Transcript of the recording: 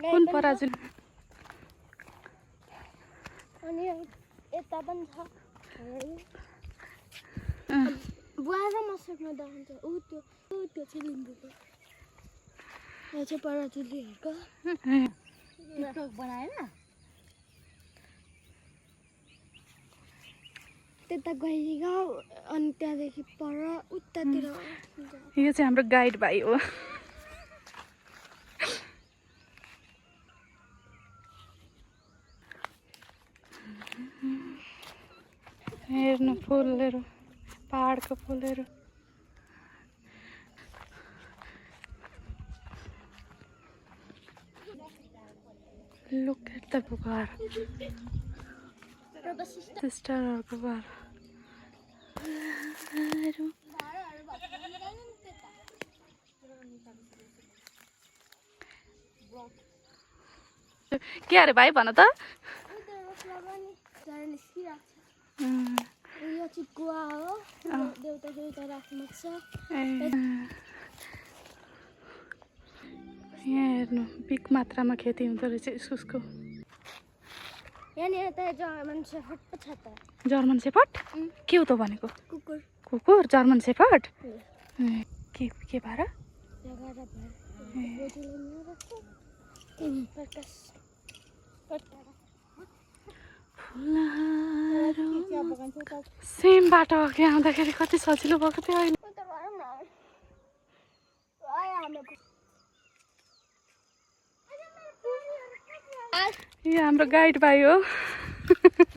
कुन पराजुली अनि यता पनि छ बुवा र मसँग देखिन्छ ऊ त्यो चाहिँ लिम्बूको यो चाहिँ पराजुलीहरूको नेटवर्क बनाएर त्यता गइगाउँ अनि त्यहाँदेखि पर उतातिर यो चाहिँ हाम्रो गाइड भाइ हो हेर्नु फुलहरू पहाडको फुलहरू लुक एट द घर सिस्टरहरूको घर के अरे भाइ भन त यो चाहिँ गुवा हो देउता राख्नु छ यहाँ हेर्नु बिग मात्रामा खेती हुँदो रहेछ इस्कुसको यहाँनिर त जर्मन सेफर्ड पो छ त जर्मन सेफर्ड के हो त भनेको कुकुर कुकुर जर्मन सेफर्ड के भएर सेम बाटो अघि आउँदाखेरि कति सजिलो भएको थियो अहिले यो हाम्रो गाइड भाइ हो